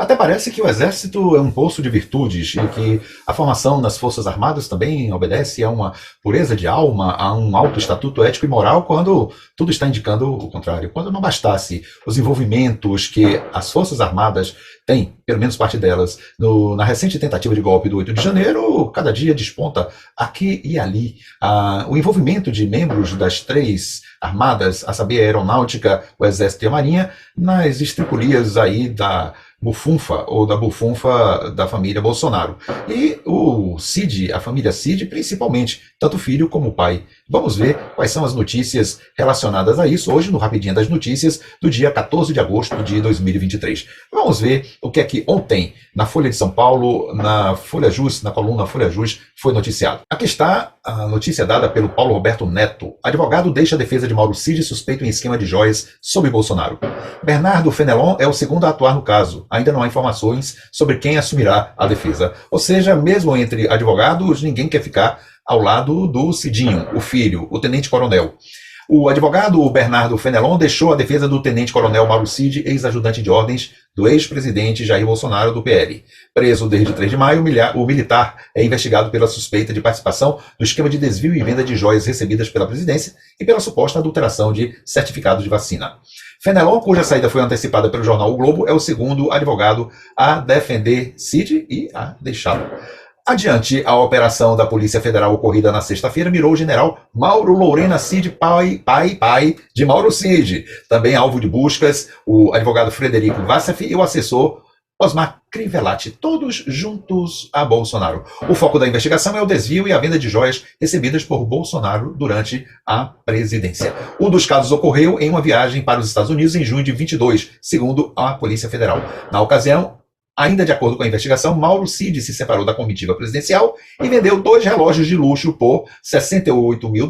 Até parece que o Exército é um poço de virtudes e que a formação nas Forças Armadas também obedece a uma pureza de alma, a um alto estatuto ético e moral, quando tudo está indicando o contrário. Quando não bastasse os envolvimentos que as Forças Armadas têm, pelo menos parte delas, na recente tentativa de golpe do 8 de janeiro, cada dia desponta aqui e ali o envolvimento de membros das três armadas, a saber, a Aeronáutica, o Exército e a Marinha, nas estripulias aí da bufunfa ou da bufunfa da família Bolsonaro. E o Cid, a família Cid, principalmente, tanto o filho como o pai. Vamos ver quais são as notícias relacionadas a isso, hoje no Rapidinho das Notícias, do dia 14 de agosto de 2023. Vamos ver o que é que ontem, na Folha de São Paulo, na Folha Jus, na coluna Folha Jus, foi noticiado. Aqui está a notícia dada pelo Paulo Roberto Neto. Advogado deixa a defesa de Mauro Cid suspeito em esquema de joias sob Bolsonaro. Bernardo Fenelon é o segundo a atuar no caso. Ainda não há informações sobre quem assumirá a defesa. Ou seja, mesmo entre advogados, ninguém quer ficar ao lado do Cidinho, o filho, o tenente-coronel. O advogado Bernardo Fenelon deixou a defesa do tenente-coronel Mauro Cid, ex-ajudante de ordens do ex-presidente Jair Bolsonaro, do PL. Preso desde 3 de maio, o militar é investigado pela suspeita de participação no esquema de desvio e venda de joias recebidas pela presidência e pela suposta adulteração de certificado de vacina. Fenelon, cuja saída foi antecipada pelo jornal O Globo, é o segundo advogado a defender Cid e a deixá-lo. Adiante, a operação da Polícia Federal ocorrida na sexta-feira mirou o general Mauro Lorena Cid, pai de Mauro Cid. Também alvo de buscas, o advogado Frederico Vassef e o assessor Osmar Crivellati, todos juntos a Bolsonaro. O foco da investigação é o desvio e a venda de joias recebidas por Bolsonaro durante a presidência. Um dos casos ocorreu em uma viagem para os Estados Unidos em junho de 22, segundo a Polícia Federal. Na ocasião, ainda de acordo com a investigação, Mauro Cid se separou da comitiva presidencial e vendeu 2 relógios de luxo por $68 mil,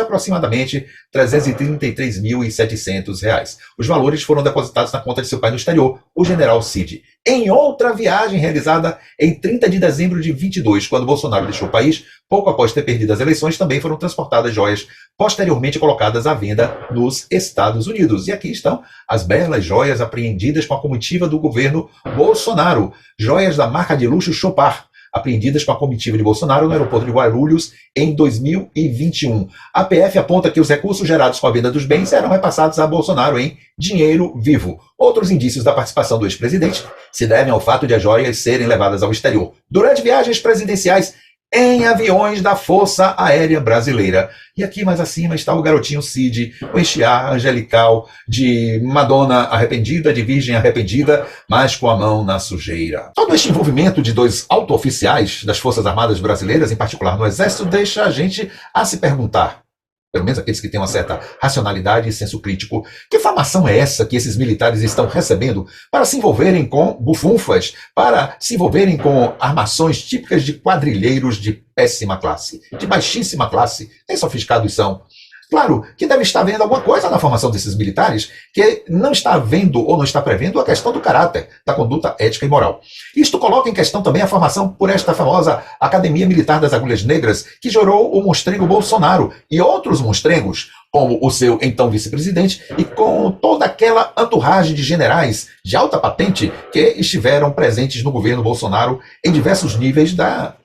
aproximadamente R$ 333.700. Os valores foram depositados na conta de seu pai no exterior, o general Cid. Em outra viagem realizada em 30 de dezembro de 22, quando Bolsonaro deixou o país, pouco após ter perdido as eleições, também foram transportadas joias posteriormente colocadas à venda nos Estados Unidos. E aqui estão as belas joias apreendidas com a comitiva do governo Bolsonaro. Joias da marca de luxo Chopard, apreendidas com a comitiva de Bolsonaro no aeroporto de Guarulhos em 2021. A PF aponta que os recursos gerados com a venda dos bens eram repassados a Bolsonaro em dinheiro vivo. Outros indícios da participação do ex-presidente se devem ao fato de as joias serem levadas ao exterior durante viagens presidenciais em aviões da Força Aérea Brasileira. E aqui mais acima está o garotinho Cid, o enxear angelical de Madonna arrependida, de virgem arrependida, mas com a mão na sujeira. Todo este envolvimento de 2 alto-oficiais das Forças Armadas Brasileiras, em particular no Exército, deixa a gente a se perguntar, pelo menos aqueles que têm uma certa racionalidade e senso crítico, que formação é essa que esses militares estão recebendo para se envolverem com bufunfas, para se envolverem com armações típicas de quadrilheiros de péssima classe, de baixíssima classe, nem sofisticados são. Claro que deve estar vendo alguma coisa na formação desses militares que não está vendo ou não está prevendo a questão do caráter, da conduta ética e moral. Isto coloca em questão também a formação por esta famosa Academia Militar das Agulhas Negras, que gerou o monstrengo Bolsonaro e outros monstrengos, como o seu então vice-presidente, e com toda aquela entourage de generais de alta patente que estiveram presentes no governo Bolsonaro em diversos níveis da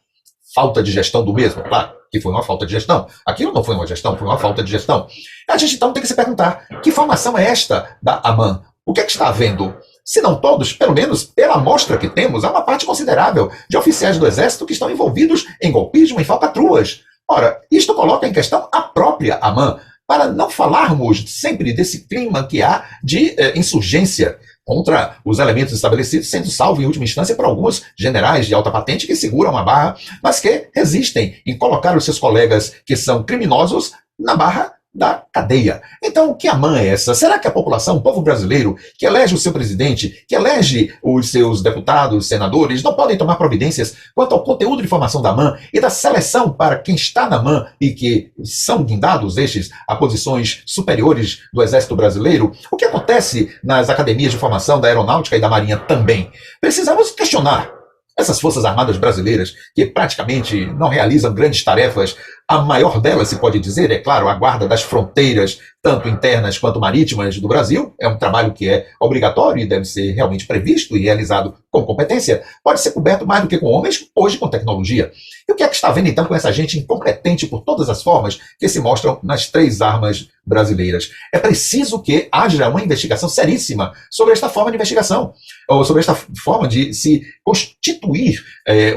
falta de gestão do mesmo, claro, que foi uma falta de gestão. Aquilo não foi uma gestão, foi uma falta de gestão. A gente então tem que se perguntar, que formação é esta da AMAN? O que é que está havendo? Se não todos, pelo menos pela amostra que temos, há uma parte considerável de oficiais do Exército que estão envolvidos em golpismo, em falcatruas. Ora, isto coloca em questão a própria AMAN, para não falarmos sempre desse clima que há de insurgência contra os elementos estabelecidos, sendo salvo em última instância por alguns generais de alta patente que seguram a barra, mas que resistem em colocar os seus colegas que são criminosos na barra da cadeia. Então, que AMAN é essa? Será que a população, o povo brasileiro, que elege o seu presidente, que elege os seus deputados, senadores, não podem tomar providências quanto ao conteúdo de formação da AMAN e da seleção para quem está na AMAN e que são guindados estes a posições superiores do Exército Brasileiro? O que acontece nas academias de formação da Aeronáutica e da Marinha também? Precisamos questionar essas Forças Armadas brasileiras, que praticamente não realizam grandes tarefas, A maior delas, se pode dizer, é claro, a guarda das fronteiras, tanto internas quanto marítimas do Brasil. É um trabalho que é obrigatório e deve ser realmente previsto e realizado com competência. Pode ser coberto mais do que com homens, hoje com tecnologia. E o que é que está vendo então com essa gente incompetente por todas as formas que se mostram nas três armas brasileiras? É preciso que haja uma investigação seríssima sobre esta forma de investigação, ou sobre esta forma de se constituir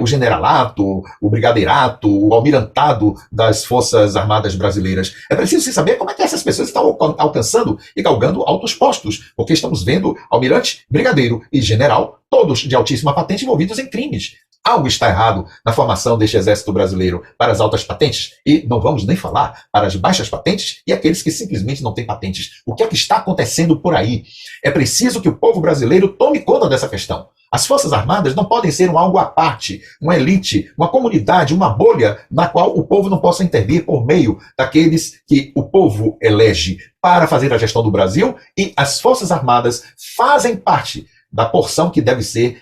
o generalato, o brigadeirato, o almirantado das Forças Armadas Brasileiras. É preciso se saber como é que essas pessoas estão alcançando e galgando altos postos, porque estamos vendo almirante, brigadeiro e general, todos de altíssima patente, envolvidos em crimes. Algo está errado na formação deste exército brasileiro para as altas patentes, e não vamos nem falar para as baixas patentes e aqueles que simplesmente não têm patentes. O que é que está acontecendo por aí? É preciso que o povo brasileiro tome conta dessa questão. As Forças Armadas não podem ser um algo à parte, uma elite, uma comunidade, uma bolha na qual o povo não possa intervir por meio daqueles que o povo elege para fazer a gestão do Brasil, e as Forças Armadas fazem parte da porção que deve ser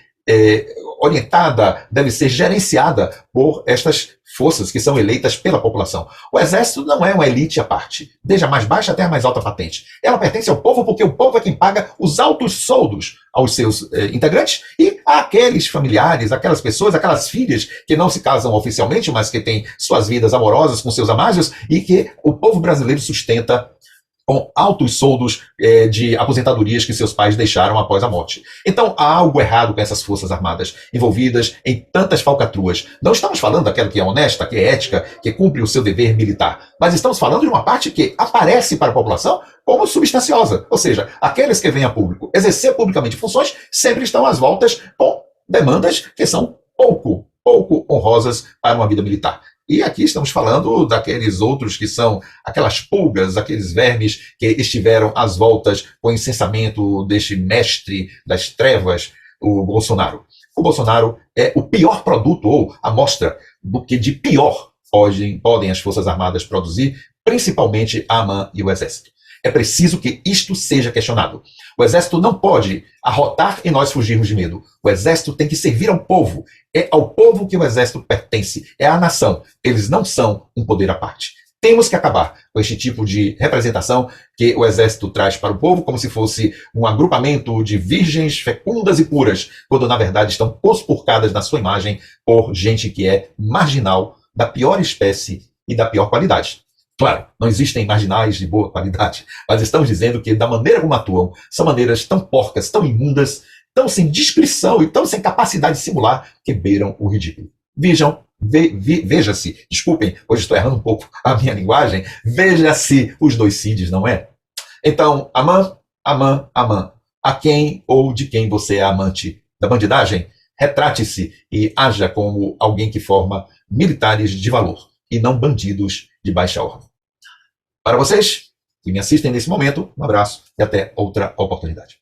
orientada, deve ser gerenciada por estas forças que são eleitas pela população. O Exército não é uma elite à parte, desde a mais baixa até a mais alta patente. Ela pertence ao povo porque o povo é quem paga os altos soldos aos seus integrantes e àqueles familiares, aquelas pessoas, aquelas filhas que não se casam oficialmente, mas que têm suas vidas amorosas com seus amágios e que o povo brasileiro sustenta com altos soldos de aposentadorias que seus pais deixaram após a morte. Então, há algo errado com essas Forças Armadas, envolvidas em tantas falcatruas. Não estamos falando daquela que é honesta, que é ética, que cumpre o seu dever militar, mas estamos falando de uma parte que aparece para a população como substanciosa, ou seja, aqueles que vêm a público exercer publicamente funções sempre estão às voltas com demandas que são pouco honrosas para uma vida militar. E aqui estamos falando daqueles outros que são aquelas pulgas, aqueles vermes que estiveram às voltas com o incensamento deste mestre das trevas, o Bolsonaro. O Bolsonaro é o pior produto ou amostra do que de pior podem as Forças Armadas produzir, principalmente a AMAN e o Exército. É preciso que isto seja questionado. O Exército não pode arrotar e nós fugirmos de medo. O Exército tem que servir ao povo. É ao povo que o Exército pertence. É à nação. Eles não são um poder à parte. Temos que acabar com este tipo de representação que o Exército traz para o povo, como se fosse um agrupamento de virgens fecundas e puras, quando na verdade estão conspurcadas na sua imagem por gente que é marginal, da pior espécie e da pior qualidade. Claro, não existem marginais de boa qualidade, mas estamos dizendo que, da maneira como atuam, são maneiras tão porcas, tão imundas, tão sem discrição e tão sem capacidade de simular que beiram o ridículo. Veja-se, desculpem, hoje estou errando um pouco a minha linguagem, veja-se os dois Cids, não é? Então, AMAN, AMAN, AMAN, a quem ou de quem você é amante da bandidagem, retrate-se e haja como alguém que forma militares de valor e não bandidos de baixa ordem. Para vocês que me assistem nesse momento, um abraço e até outra oportunidade.